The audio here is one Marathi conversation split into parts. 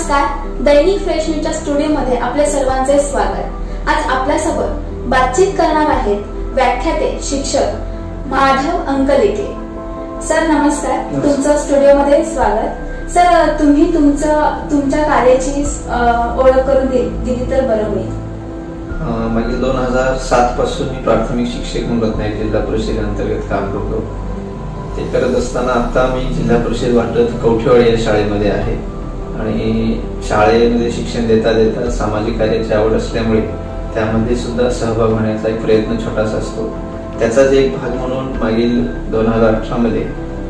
नमस्कार, दैनिक फ्रेश न्यूजच्या स्टुडिओमध्ये आपले सर्वांचे स्वागत। आज आपल्यासोबत बातचीत करणार आहेत व्याख्याते शिक्षक माधव अंकलेके। सर नमस्कार, तुमचं स्टुडिओमध्ये स्वागत। सर तुम्ही तुमच्या कार्याची ओळख करून दिली तर बरं होईल। मागील 2007 पासून मी प्राथमिक शिक्षक म्हणून रत्नागिरी जिल्हा परिषद अंतर्गत काम करतो। ते करत असताना आता मी जिल्हा परिषद वाटत कवठेवाडी या शाळेमध्ये आहे आणि शाळेमध्ये शिक्षण देता देता सामाजिक कार्याची आवड असल्यामुळे त्यामध्ये सुद्धा सहभाग होण्याचा एक प्रयत्न छोटासा असतो। त्याचाच एक भाग म्हणून मागील 2018 मध्ये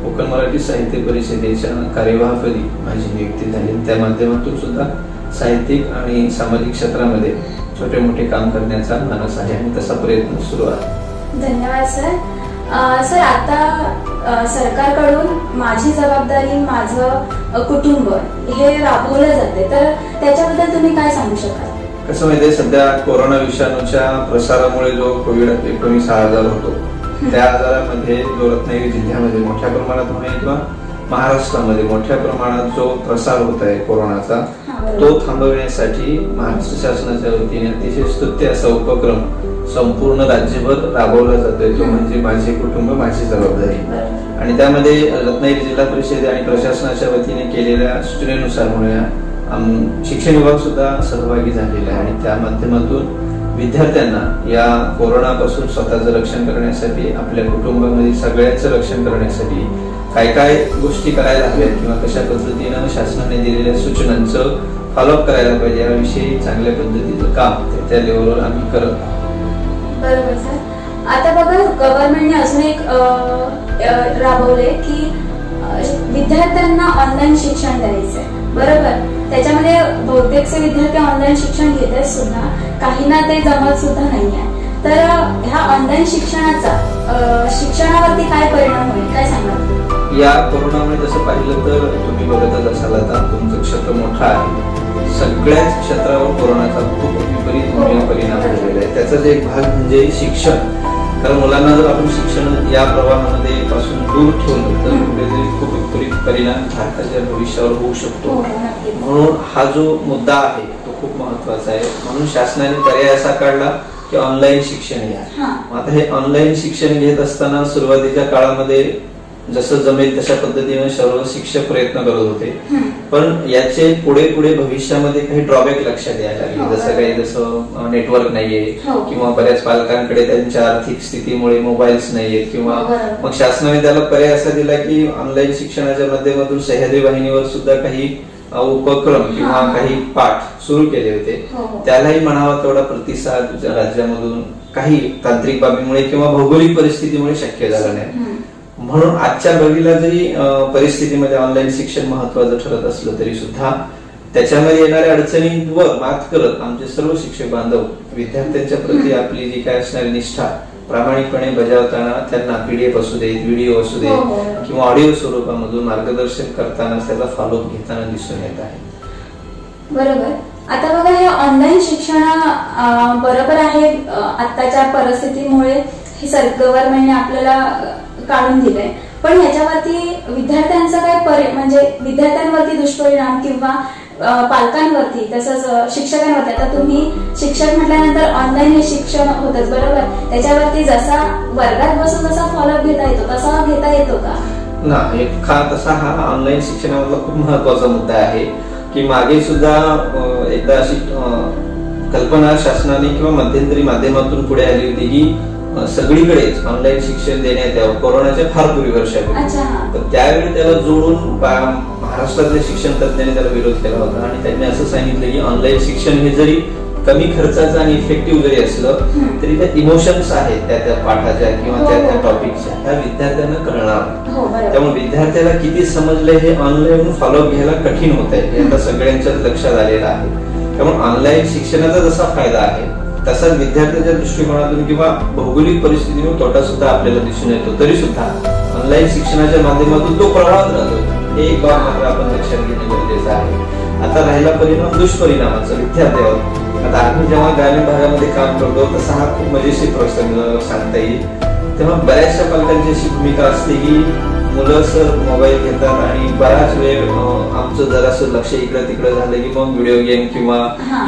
कोकण मराठी साहित्य परिषदेच्या कार्यवाहपदी माझी नियुक्ती झाली। त्या माध्यमातून सुद्धा साहित्यिक आणि सामाजिक क्षेत्रामध्ये छोटे मोठे काम करण्याचा मानस आहे आणि तसा प्रयत्न सुरू आहे। धन्यवाद सर। सर आता सरकारकडून माझी जबाबदारी माझं कुटुंब हे राबवलं जाते, तर त्याच्याबद्दल तुम्ही काय सांगू शकाल? कसं माहितीये, सध्या कोरोना विषाणूच्या प्रसारामुळे जो कोविड-19 हा आजार होतो त्या आजारामध्ये जो रत्नागिरी जिल्ह्यामध्ये मोठ्या प्रमाणात होणे किंवा महाराष्ट्रामध्ये मोठ्या प्रमाणात जो प्रसार होत आहे कोरोनाचा तो थांबवण्यासाठी महाराष्ट्र शासनाच्या वतीने अतिशय स्तुत्य असा उपक्रम संपूर्ण राज्यभर राबवला जातोय, तो म्हणजे माझे कुटुंब माझी जबाबदारी। आणि त्यामध्ये रत्नागिरी जिल्हा परिषद आणि प्रशासनाच्या वतीने केलेल्या सूचनेनुसार शिक्षण विभाग सुद्धा सहभागी झालेला आहे आणि त्या माध्यमातून विद्यार्थ्यांना या कोरोनापासून स्वतःचं रक्षण करण्यासाठी आपल्या कुटुंबामध्ये सगळ्यांचं रक्षण करण्यासाठी काय काय गोष्टी करायला हव्यात किंवा कशा पद्धतीनं शासनाने दिलेल्या सूचनांचं फॉलोअप करायला पाहिजे याविषयी चांगल्या पद्धतीचं काम त्या लेवलवर आम्ही करत आहोत। बरोबर सर। आता बघा, गव्हर्नमेंटने अजून एक राबवले की विद्यार्थ्यांना ऑनलाईन शिक्षण द्यायचंय, बरोबर? त्याच्यामध्ये बहुतेकचे विद्यार्थी ऑनलाईन शिक्षण घेत आहेत सुद्धा, काहींना ते जमत सुद्धा नाहीये। तर ह्या ऑनलाईन शिक्षणाचा शिक्षणावरती काय परिणाम होईल, काय सांगाल? या कोरोनामुळे जसं पाहिलं तर तुम्ही बघतच असाल, आता तुमचं क्षेत्र मोठं आहे, सगळ्याच क्षेत्रावर कोरोनाचा खूप विपरीत परिणाम झालेला आहे। त्याचाच एक भाग म्हणजे शिक्षण। कारण मुलांना जर आपण शिक्षण या प्रवाहामध्ये पासून दूर ठेवलं तर कुठेतरी खूप विपरीत परिणाम भारताच्या भविष्यावर होऊ शकतो। म्हणून हा जो मुद्दा आहे तो खूप महत्वाचा आहे। म्हणून शासनाने पर्याय असा काढला की ऑनलाईन शिक्षण घ्या। आता हे ऑनलाईन शिक्षण घेत असताना सुरुवातीच्या काळामध्ये जसं जमेल तशा पद्धतीने सर्व शिक्षक प्रयत्न करत होते, पण याचे पुढे पुढे भविष्यामध्ये काही ड्रॉबॅक लक्षात यायला लागले। जसं नेटवर्क नाहीये किंवा बऱ्याच पालकांकडे त्यांच्या आर्थिक स्थितीमुळे मोबाईल्स नाहीयेत किंवा मग शासनाने त्याला पर्याय असा दिला की ऑनलाईन शिक्षणाच्या माध्यमातून सह्याद्री वाहिनीवर सुद्धा काही उपक्रम किंवा काही पाठ सुरू केले होते। त्यालाही म्हणावा तेवढा प्रतिसाद राज्यामधून काही तांत्रिक बाबीमुळे किंवा भौगोलिक परिस्थितीमुळे शक्य झालं नाही। म्हणून आजच्या घडीला जरी परिस्थितीमध्ये ऑनलाईन शिक्षण महत्वाचं ठरत असलं तरी सुद्धा त्याच्यामध्ये येणाऱ्या अडचणींवर मात करत आमचे सर्व शिक्षक बांधव विद्यार्थ्यांच्या प्रती आपली जी काय असणारी निष्ठा प्रामाणिकपणे बजावताना त्यांना PDF असू देत, व्हिडिओ असू देत किंवा ऑडिओ स्वरूपामधून मार्गदर्शन करताना त्याचा फॉलोअप घेताना दिसून येत आहे। बरोबर। आता बघा, हे ऑनलाईन शिक्षण बरोबर आहे, आताच्या परिस्थितीमुळे हे गव्हर्नमेंटने आपल्याला काढून दिलंय, पण ह्याच्यावरती विद्यार्थ्यांचा काय म्हणजे विद्यार्थ्यांवरती दुष्परिणाम किंवा पालकांवरती तसंच शिक्षकांवरती? आता तुम्ही शिक्षक म्हटल्यानंतर ऑनलाईन हे शिक्षण होतच, बरोबर? त्याच्यावरती जसा वर्गात बसून जसा फॉलोअप घेता येतो तसा घेता येतो का? नाही, तसा हा ऑनलाईन शिक्षणामधला खूप महत्वाचा मुद्दा आहे की मागे सुद्धा एकदा अशी कल्पना शासनाने किंवा मध्यंतरी माध्यमातून पुढे आली होती की सगळीकडेच ऑनलाईन शिक्षण देण्यात यावं, कोरोनाच्या फार पूर्वी वर्षापूर्वी। तर त्यावेळी त्याला जोडून महाराष्ट्रातल्या शिक्षण तज्ञांनी त्याला विरोध केला होता आणि त्यांनी असं सांगितलं की ऑनलाईन शिक्षण हे जरी कमी खर्चाचं आणि इफेक्टिव्ह जरी असलं तरी त्या इमोशन्स आहेत त्या पाठाच्या किंवा त्या टॉपिकच्या त्या विद्यार्थ्यांना कळणार। त्यामुळे विद्यार्थ्याला किती समजलंय हे ऑनलाईन फॉलोअप घ्यायला कठीण होत आहे, हे आता सगळ्यांच्याच लक्षात आलेलं आहे। त्यामुळे ऑनलाईन शिक्षणाचा जसा फायदा आहे तसाच विद्यार्थ्यांच्या दृष्टिकोनातून किंवा भौगोलिक परिस्थितीतून तोटा सुद्धा आपल्याला दिसून येतो, तरी सुद्धा ऑनलाईन शिक्षणाच्या माध्यमातून तो प्रवाहात राहतो, हे एक बाब मात्र आपण लक्षात घेणे गरजेचं आहे। आता राहिला परिणाम दुष्परिणामाचा विद्यार्थ्यावर। आता आम्ही जेव्हा ग्रामीण भागामध्ये काम करतो तसा हा खूप मजेशीर प्रसंग सांगता येईल। तेव्हा बऱ्याचशा पालकांची अशी भूमिका असते की मुलं सर मोबाईल घेतात आणि बराच वेळ आमचं जरासं लक्ष इकडे तिकडे झालं की मग व्हिडिओ गेम किंवा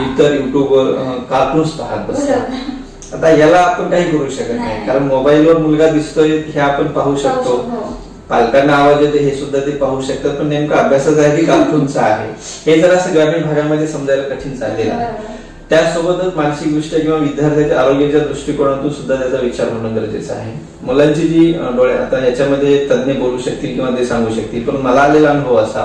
इतर युट्यूबवर कार्टून्स पाहत बसतात. आता याला आपण काही करू शकत नाही, कारण मोबाईलवर मुलगा दिसतोय हे आपण पाहू शकतो, पालकांना आवाज येतो हे सुद्धा ते पाहू शकतात, पण नेमका अभ्यासाचा आहे की कार्टूनचा आहे हे जरा असं ग्रामीण भागामध्ये समजायला कठीण चाललेलं आहे. त्यासोबतच मानसिकदृष्ट्या किंवा विद्यार्थ्याच्या आरोग्याच्या दृष्टिकोनातून सुद्धा त्याचा विचार होणं गरजेचं आहे. मुलांची जी डोळे, आता याच्यामध्ये तज्ञ बोलू शकतील किंवा ते सांगू शकतील, पण मला आलेला अनुभव असा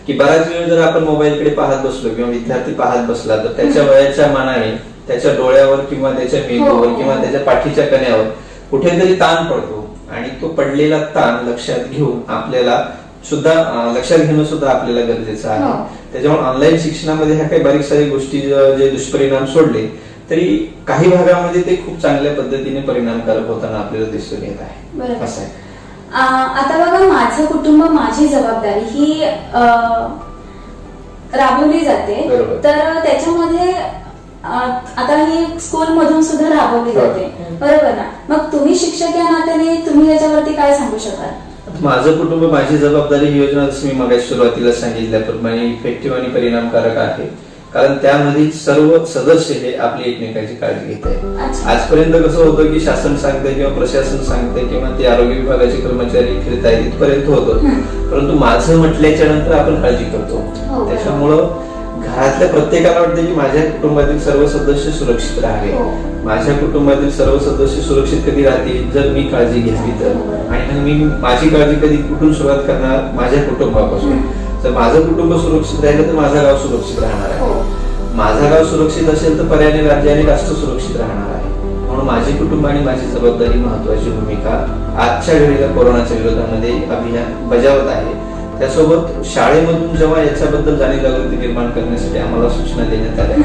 की बराच वेळ जर आपण मोबाईलकडे पाहत बसलो किंवा विद्यार्थी पाहत बसला तर त्याच्या वयाच्या मानाने त्याच्या डोळ्यावर किंवा त्याच्या मेंदूवर किंवा त्याच्या पाठीच्या कण्यावर कुठेतरी ताण पडतो आणि तो पडलेला ताण लक्षात घेऊन आपल्याला सुद्धा लक्षात घेणं सुद्धा आपल्याला गरजेचं आहे. त्याच्यामुळे ऑनलाईन शिक्षणामध्ये ह्या काही बारीक सारी गोष्टी जे दुष्परिणाम सोडले तरी काही भागामध्ये ते खूप चांगल्या पद्धतीने परिणामकारक होताना आपल्याला दिसून येत आहे. असं आहे. आता बघा, माझं कुटुंब माझी जबाबदारी ही राबवली जाते, तर त्याच्यामध्ये आता ही स्कूल मधून सुद्धा राबवली जाते, बरोबर ना? मग तुम्ही शिक्षक या नात्याने तुम्ही याच्यावरती काय सांगू शकाल? माझं कुटुंब माझी जबाबदारी ही योजना जसं मी मगाशी सुरुवातीला सांगितल्याप्रमाणे इफेक्टिव्ह आणि परिणामकारक आहे, कारण त्यामधील सर्व सदस्य हे आपली एकमेकांची काळजी घेत आहेत. आजपर्यंत कसं होतं की शासन सांगते किंवा प्रशासन सांगते किंवा ते आरोग्य विभागाचे कर्मचारी फिरतायत इथपर्यंत होतं, परंतु माझं म्हटल्याच्या नंतर आपण काळजी करतो. त्याच्यामुळं घरातल्या प्रत्येकाला वाटतं की माझ्या कुटुंबातील सर्व सदस्य सुरक्षित राहावे. माझ्या कुटुंबातील सर्व सदस्य सुरक्षित कधी राहतील जर मी काळजी घेतली तर, आणि मी माझी काळजी कधी कुठून सुरुवात करणार? माझ्या कुटुंबापासून. जर माझं कुटुंब सुरक्षित राहिलं तर माझं गाव सुरक्षित राहणार आहे. माझं गाव सुरक्षित असेल तर पर्यायाने राज्य आणि राष्ट्र सुरक्षित राहणार आहे. म्हणून माझे कुटुंब आणि माझी जबाबदारी महत्वाची भूमिका आजच्या घडीला कोरोनाच्या विरोधामध्ये अभियान बजावत आहे. त्यासोबत शाळेमधून जेव्हा याच्याबद्दल जाणीव जागृती निर्माण करण्यासाठी आम्हाला सूचना देण्यात आल्या,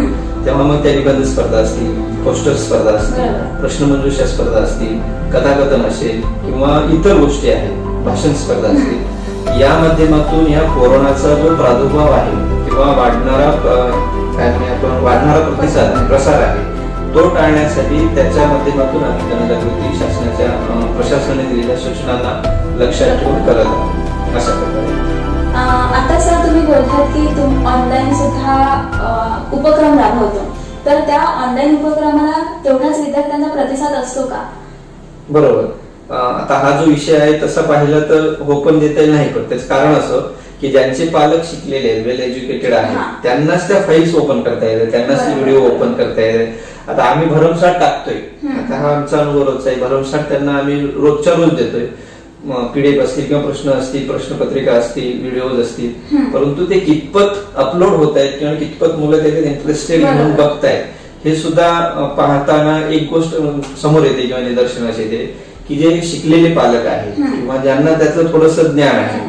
तेव्हा मग त्या निबंध स्पर्धा असतील, पोस्टर स्पर्धा असतील, प्रश्नमंजुषा स्पर्धा असतील, कथाकथन असेल किंवा इतर गोष्टी आहेत, भाषण स्पर्धा असतील, या माध्यमातून या कोरोनाचा जो प्रादुर्भाव आहे किंवा वाढणारा प्रतिसाद प्रसार आहे तो टाळण्यासाठी त्याच्या माध्यमातून आम्ही जनजागृती शासनाच्या प्रशासनाने दिलेल्या सूचनांना लक्षात ठेवून करत आहोत. अशा प्रकारे आता सर तुम्ही बोलतात की तुम्ही ऑनलाईन सुद्धा उपक्रम राबवतो, तर त्या ऑनलाईन उपक्रमाला तेवढाच विद्यार्थ्यांचा प्रतिसाद असतो का? बरोबर. आता हा जो विषय आहे तसा पाहिला तर हो पण देता येईल नाही, पण त्याचं कारण असं की ज्यांचे पालक शिकलेले वेल एज्युकेटेड आहेत त्यांनाच त्या फाईल्स ओपन करता येतात, त्यांनाच ते व्हिडिओ ओपन करता येतात. आता आम्ही भरमसाठ टाकतोय, आता हा आमचा अनुभव रोजचा आहे, भरमसाठ त्यांना आम्ही रोजच्या रोज देतोय. पीडीएफ असतील किंवा प्रश्न असतील, प्रश्नपत्रिका असतील, व्हिडिओज असतील, परंतु ते कितपत अपलोड होत आहेत किंवा कितपत मुलं त्याच्यात इंटरेस्टेड म्हणून बघतायत हे सुद्धा पाहताना एक गोष्ट समोर येते किंवा निदर्शनास येते की जे शिकलेले पालक आहेत किंवा ज्यांना त्याचं थोडंसं ज्ञान आहे,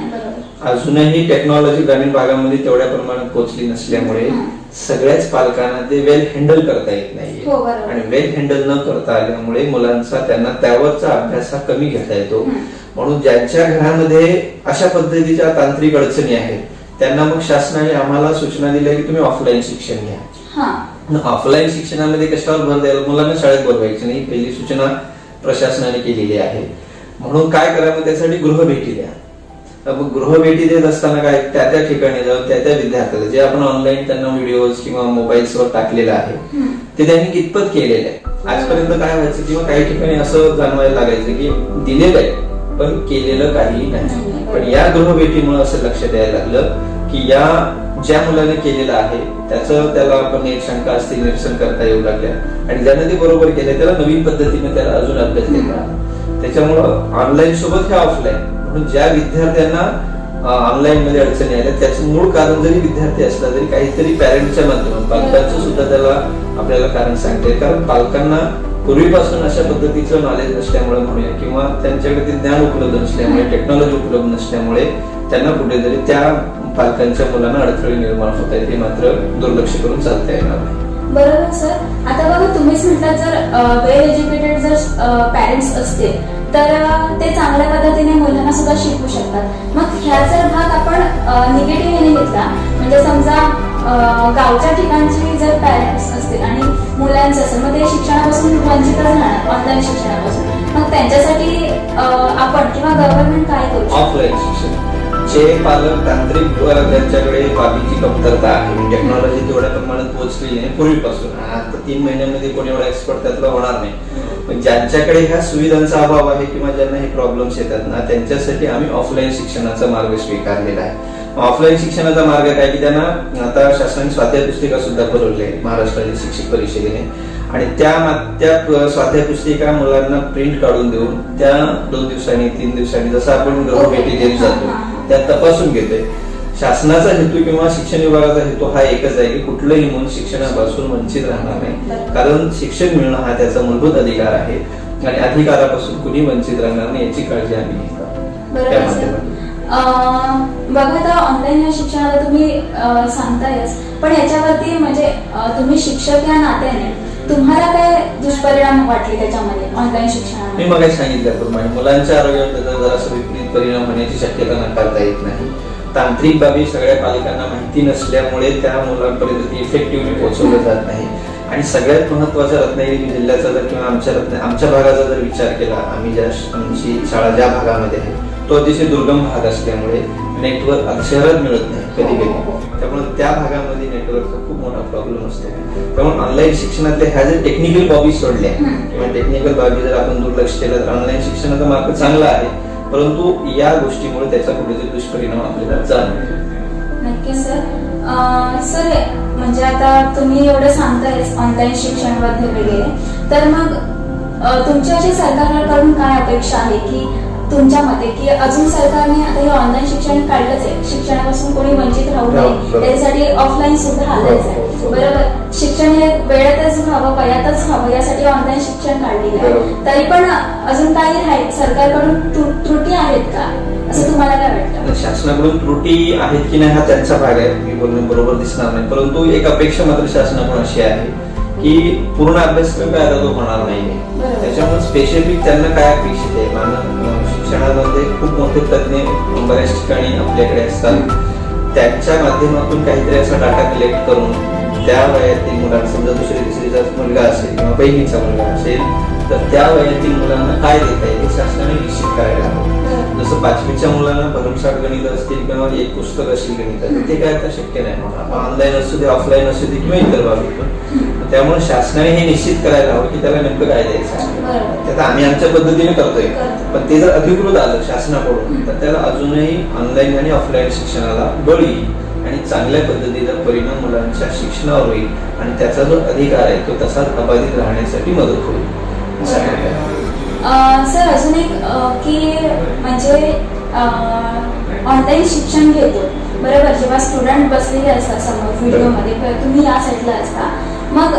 अजूनही टेक्नॉलॉजी ग्रामीण भागामध्ये तेवढ्या प्रमाणात पोहोचली नसल्यामुळे सगळ्याच पालकांना ते वेल हँडल करता येत नाहीये, आणि वेल हँडल न करता आल्यामुळे मुलांचा त्यांना त्यावरचा अभ्यास हा कमी घेता येतो. म्हणून ज्यांच्या घरामध्ये अशा पद्धतीच्या तांत्रिक अडचणी आहेत त्यांना मग शासनाने आम्हाला सूचना दिल्या की तुम्ही ऑफलाईन शिक्षण घ्या. ऑफलाईन शिक्षणामध्ये कशावर भर द्यायला? मुलांना शाळेत बोलवायचं नाही, पहिली सूचना प्रशासनाने केलेली आहे. म्हणून काय करावं? त्यासाठी गृहभेटी द्या. मग गृहभेटी देत असताना काय त्या त्या ठिकाणी जाऊन त्या त्या विद्यार्थ्याला जे आपण ऑनलाईन त्यांना व्हिडिओज किंवा मोबाईल्सवर टाकलेलं आहे ते त्यांनी कितपत केलेलं आहे. आजपर्यंत काय व्हायचं किंवा काही ठिकाणी असं जाणवायला लागायचं की दिलेलं आहे पण केलेलं काही नाही. पण या गृहभेटीमुळे असं लक्षात यायला लागलं की या ज्या मुलाने केलेलं आहे त्याला आपण एक शंका असतील निरसन करता येऊ लागल्या, आणि ज्याने ते बरोबर केलं त्याला नवीन पद्धतीने त्याला अजून अभ्यास देता. त्याच्यामुळं ऑनलाईन सोबत हे ऑफलाईन, म्हणून ज्या विद्यार्थ्यांना ऑनलाईन मध्ये अडचणी आल्या त्याचं मूळ कारण जरी विद्यार्थी असला तरी काहीतरी पॅरेंटच्या माध्यमातून पालकांचं सुद्धा त्याला आपल्याला कारण सांगते. कारण पालकांना पूर्वीपासून अशा पद्धतीचं नॉलेज नसल्यामुळे म्हणूया किंवा त्यांच्याकडे ते ज्ञान उपलब्ध नसल्यामुळे, टेक्नॉलॉजी उपलब्ध नसल्यामुळे त्यांना कुठेतरी त्या पालकांच्या मुलांना अडथळे निर्माण होत आहेत, हे मात्र दुर्लक्ष करून चालता येणार नाही. बरोबर सर. आता बघा तुम्हीच म्हटलं जर वेल एज्युकेटेड जर पॅरेंट्स असतील तर ते चांगल्या पद्धतीने मुलांना सुद्धा शिकवू शकतात. मग ह्या जर भाग आपण निगेटिव्हने घेतला, म्हणजे समजा गावच्या ठिकाणची जर पॅरेंट्स असतील आणि मुलांचं असेल मग ते शिक्षणापासून वंचित राहणार, ऑनलाईन शिक्षणापासून, मग त्यांच्यासाठी आपण किंवा गव्हर्नमेंट काय करू? ऑफलाईन शिक्षण. जे पालक तांत्रिक त्यांच्याकडे बाबीची कमतरता आहे, टेक्नॉलॉजी तेवढ्या प्रमाणात पोहोचलेली नाही पूर्वीपासून, आता 3 महिन्यामध्ये कोणी एवढा एक्सपर्ट त्यातला होणार नाही, पण ज्यांच्याकडे ह्या सुविधांचा अभाव आहे किंवा ज्यांना हे प्रॉब्लेम्स येतात ना, त्यांच्यासाठी आम्ही ऑफलाईन शिक्षणाचा मार्ग स्वीकारलेला आहे. ऑफलाईन शिक्षणाचा मार्ग काय की त्यांना आता शासनाने स्वाध्याय पुस्तिका सुद्धा पुरवली आहे महाराष्ट्रातील शिक्षक परिषदेने, आणि त्या स्वाध्याय पुस्तिका मुलांना प्रिंट काढून देऊन त्या 2 दिवसांनी 3 दिवसांनी जसं आपण गृहभेटी देत जातो त्या तपासून घेतोय. शासनाचा हेतू किंवा शिक्षण विभागाचा हेतू हा एकच आहे की कुठलंही मूल शिक्षणापासून वंचित राहणार नाही, कारण शिक्षण मिळणं हा त्याचा मूलभूत अधिकार आहे आणि अधिकारापासून कुणी वंचित राहणार नाही याची काळजी आम्ही घेतो. बघा तर ऑनलाईन या शिक्षणाला तुम्ही सांगतायच, पण याच्यावरती म्हणजे तुम्ही शिक्षक या नात्याने तुम्हाला काय दुष्परिणाम वाटले त्याच्यामध्ये ऑनलाईन शिक्षणामध्ये? मी मग सांगितल्याप्रमाणे मुलांच्या आरोग्यावर त्याचा जरासा विपरीत परिणाम होण्याची शक्यता नाकारता येत नाही. तांत्रिक बाबी सगळ्या पालकांना माहिती नसल्यामुळे त्या मुलांपर्यंत इफेक्टिव्हली पोहोचवलं जात नाही. आणि सगळ्यात महत्वाचा रत्नागिरी जिल्ह्याचा जर किंवा आमच्या भागाचा जर विचार केला, आमची शाळा ज्या भागामध्ये आहे तो अतिशय दुर्गम भाग असल्यामुळे नेटवर्क शहरात मिळत नाही कधी कधी, त्यामुळे त्या भागामध्ये नेटवर्कचा खूप मोठा प्रॉब्लेम असतो. त्यामुळे ऑनलाईन शिक्षणातले ह्या जर टेक्निकल बाबी सोडल्या किंवा टेक्निकल बाबी जर आपण दुर्लक्ष केलं तर ऑनलाईन शिक्षणाचा मार्ग चांगला आहे, परंतु या गोष्टीमुळे त्याचा कुठेतरी दुष्परिणाम आपल्याला जाणवतो. नक्की सर. सर म्हणजे आता तुम्ही एवढं सांगतायच ऑनलाईन शिक्षणाबद्दल वगैरे, तर मग तुमच्या अशी सरकारकडून काय अपेक्षा आहे की तुमच्या मते की अजून सरकारने आता हे ऑनलाईन शिक्षण काढलंच आहे, शिक्षणापासून कोणी वंचित राहू नये त्यासाठी ऑफलाईन सुद्धा आलंच आहे, बरोबर? शिक्षण हे वेळेतच व्हावं, वयातच व्हावं यासाठी ऑनलाईन शिक्षण काढलेलं आहे, तरी पण अजून काही आहे सरकारकडून त्रुटी आहेत का असं तुम्हाला काय वाटतं? शासनाकडून त्रुटी आहेत की नाही हा त्यांचा भाग आहे, मी बोलणं बरोबर दिसणार नाही, परंतु एक अपेक्षा मात्र शासनाकडून अशी आहे की पूर्ण अभ्यासक्रम काय तो होणार नाही, त्याच्यामुळे स्पेसिफिक त्यांना काय अपेक्षित आहे. शिक्षणामध्ये खूप मोठे तज्ञ बऱ्याच ठिकाणी आपल्याकडे असतात, त्यांच्या माध्यमातून काहीतरी असा डाटा कलेक्ट करून त्या वयातील मुलांना, समजा 2री-3रीचा मुलगा असेल किंवा पहिलीचा मुलगा असेल तर त्या वयातील मुलांना काय देता येईल हे शासनाने निश्चित करायला हवं. जसं 5वीच्या मुलांना भरमसाठ गणित असतील किंवा एक पुस्तक असेल गणित, ते काय आता शक्य नाही होणार, ऑनलाईन असू दे ऑफलाईन असू दे किंवा इतर बाबी. त्यामुळे शासनाने हे निश्चित करायला हवं की त्याला नेमकं काय द्यायचं. त्यात आम्ही आमच्या पद्धतीने करतोय, पण ते जर अधिकृत आलं शासनाकडून तर त्याला अजूनही ऑनलाईन आणि ऑफलाईन शिक्षणाला बळी आणि चांगल्या पद्धतीचा परिणाम मुलांच्या शिक्षणावर होईल आणि त्याचा जो अधिकार आहे तो तसाच अबाधित राहण्यासाठी मदत होईल. सर अजून एक की म्हणजे ऑनलाईन शिक्षण घेतो बरोबर, जेव्हा स्टुडंट बसलेले असतात समोर व्हिडिओमध्ये, तुम्ही या साईडला असता, मग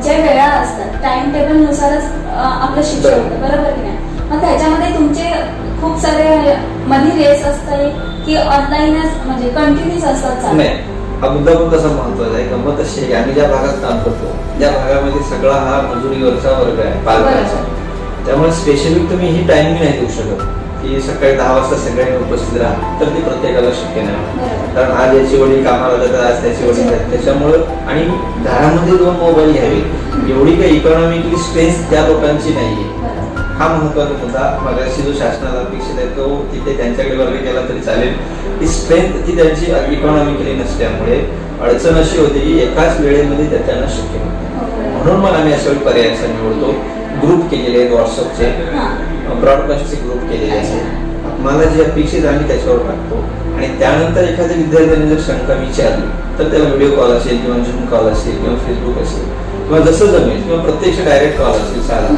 ज्या वेळा असतात टाइम टेबल नुसारच आपलं शिक्षण होतं बरोबर की नाही, मग त्याच्यामध्ये तुमचे खूप सारे मध्ये रेस असतात की ऑनलाईनच म्हणजे कंटिन्यूस असतात? हा मुद्दा पण कसा महत्वाचा आहे, गंमत अशी आहे आम्ही ज्या भागात काम करतो त्या भागामध्ये सगळा हा मजुरीवरचा वर्ग आहे पालकांचा, त्यामुळे स्पेसिफिक तुम्ही ही टायमिंग नाही देऊ शकत की सकाळी 10 वाजता सगळ्यांनी उपस्थित राहा, तर ते प्रत्येकाला शक्य नाही, कारण आज याची वडील कामाला जातात, आज त्याची वडील आहेत, त्याच्यामुळं आणि घरामध्ये 2 मोबाईल घ्यावे एवढी काही इकॉनॉमिकली स्ट्रेस त्या लोकांची नाहीये. हा महत्वाचा मुद्दा. मगाशी जो शासनाला अपेक्षित आहे तो तिथे त्यांच्याकडे वर्ग केला तरी चालेल, ती स्ट्रेंथ ती त्यांची इकॉनॉमिकली नसल्यामुळे अडचण अशी होती की एकाच वेळेमध्ये त्यांना शक्य होत. म्हणून मग आम्ही अशा पर्याय निवडतो, ग्रुप केलेले आहेत व्हॉट्सअपचे, ब्रॉडकास्टचे ग्रुप केलेले आहेत, मला जे अपेक्षित आम्ही त्याच्यावर टाकतो आणि त्यानंतर एखाद्या विद्यार्थ्याने जर शंका विचारली तर त्याला व्हिडिओ कॉल असेल किंवा झूम कॉल असेल किंवा फेसबुक असेल किंवा जसं जमेल किंवा प्रत्यक्ष डायरेक्ट कॉल असेल साधा,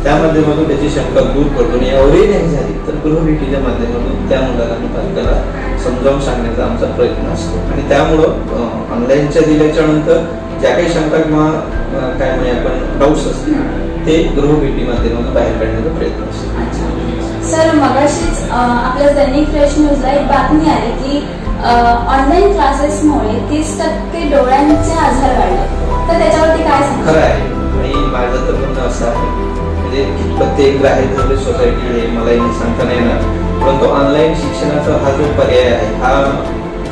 त्या माध्यमातून त्याची शंका दूर करतो. एवढी नाही झाली तर गृहभेटीच्या माध्यमातून त्या मुलाला आणि पालकाला समजावून सांगण्याचा आमचा प्रयत्न असतो आणि त्यामुळं ऑनलाईनच्या दिल्याच्या नंतर ज्या काही शंका किंवा काय म्हणजे आपण डाऊट्स असतील ते गृहभेटी माध्यमातून बाहेर काढण्याचा प्रयत्न असतो. सर मगाशीच आपल्या दैनिक फ्रेश न्यूजला एक बातमी आली की ऑनलाईन क्लासेसमुळे 30% डोळ्यांचे आजार वाढले, तर त्याच्यावरती काय सांगता? खरं आहे आणि माझं तर म्हणणं असं आहे म्हणजे कितपत ते ग्राह्य धरले सोसायटी हे मला सांगता नाही येणार, परंतु ऑनलाईन शिक्षणाचा हा जो पर्याय आहे हा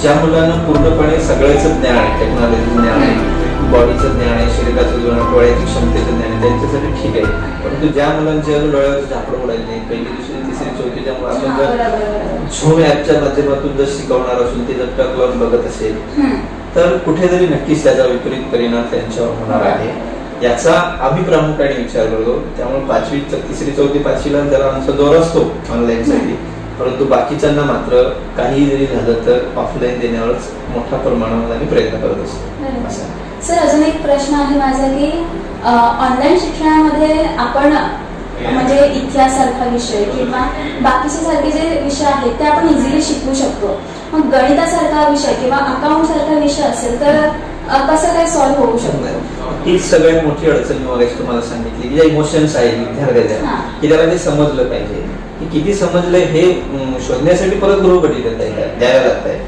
ज्या मुलांना पूर्णपणे सगळ्याच ज्ञान आहे, टेक्नॉलॉजी ज्ञान आहे बॉडीचं ज्ञान आहे, शरीराचं ज्ञान, डोळ्याची क्षमतेचं ज्ञान आहे, त्यांच्यासाठी ठीक आहे. परंतु ज्या मुलांचे अजून डोळ्यावरचं झापड उडायला नाही, पहिली, दुसरी, तिसरी, चौथीच्या मुलं आपण जर झूम ॲपच्या माध्यमातून जर शिकवणार असून ते जर क्लास बघत असेल तर कुठेतरी नक्कीच त्याचा विपरीत परिणाम त्यांच्यावर होणार आहे. याचा आम्ही प्रामुख्याने विचार करतो. त्यामुळे 5वी, 3री, 4थी, 5वीला जरा आमचा जोर असतो ऑनलाईनसाठी, परंतु बाकीच्यांना मात्र काही जरी झालं तर ऑफलाईन देण्यावरच मोठ्या प्रमाणावर आम्ही प्रयत्न करत असतो. सर, अजून एक प्रश्न आहे माझा की ऑनलाईन शिक्षणामध्ये आपण म्हणजे इतिहासासारखा विषय किंवा बाकीचे सारखे जे विषय आहेत ते आपण इझिली शिकू शकतो. मग गणितासारखा विषय किंवा अकाउंट सारखा विषय असेल तर कसं काय सॉल्व्ह होऊ शकतं? ही सगळ्यात मोठी अडचण मी मगाशी तुम्हाला सांगितली की ज्या इमोशन्स आहेत विद्यार्थ्याच्या की त्याला ते समजलं पाहिजे. की किती समजलंय हे शोधण्यासाठी परत गृहपाठी द्यायला लागत आहे.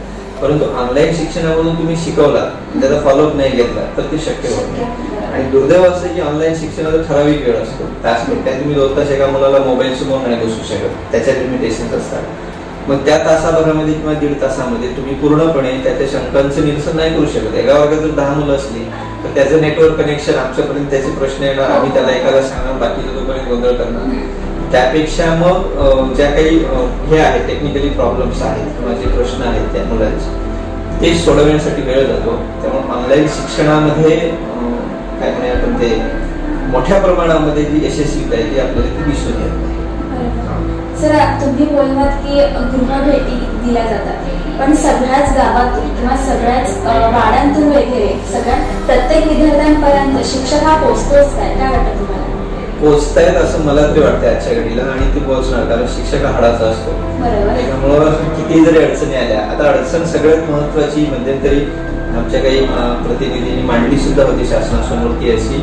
परंतु ऑनलाईन शिक्षणामधून तुम्ही शिकवला, त्याचा फॉलोअप नाही घेतला तर ते शक्य होत नाही. आणि दुर्दैव असं की ऑनलाईन शिक्षणाचा ठराविक वेळ असतो, तास काय तुम्ही 2 तास एका मुलाला मोबाईल समोर नाही बसू शकत, त्याच्या लिमिटेशन्स असतात. मग त्या तासाभरामध्ये किंवा 1.5 तासामध्ये तुम्ही पूर्णपणे त्याच्या शंकांचं निरसन नाही करू शकत. एका वर्गात जर 10 मुलं असली तर त्याचं नेटवर्क कनेक्शन आमच्यापर्यंत त्याचे प्रश्न येणार, आम्ही त्याला एकाला सांगणार, बाकीचा तोपर्यंत गोंधळ करणार. त्यापेक्षा मग ज्या काही हे आहेत टेक्निकली प्रॉब्लेम्स आहेत किंवा जे प्रश्न आहेत त्या मुलांचे ते सोडवण्यासाठी वेळ जातो. त्यामुळे ऑनलाईन शिक्षणामध्ये काय म्हणूया आपण ते मोठ्या प्रमाणामध्ये जी यशस्वीता आहे ती आपल्याला ती दिसून येत नाही. सर, तुम्ही बोललात की गृहभेटी दिल्या जातात, पण सगळ्याच गावातून किंवा सगळ्याच वाड्यांतून वगैरे सगळ्या प्रत्येक विद्यार्थ्यांपर्यंत शिक्षक हा पोहोचतोच काय वाटतं तुम्हाला? पोहोचतायत असं मला तरी वाटतं आजच्या घडीला, आणि ते पोहोचणार, कारण शिक्षक हाडाचा असतो. त्यामुळं किती जरी अडचणी आल्या, आता अडचण सगळ्यात महत्वाची मध्यंतरी आमच्या काही प्रतिनिधींनी मांडली सुद्धा होती शासनासमोर की अशी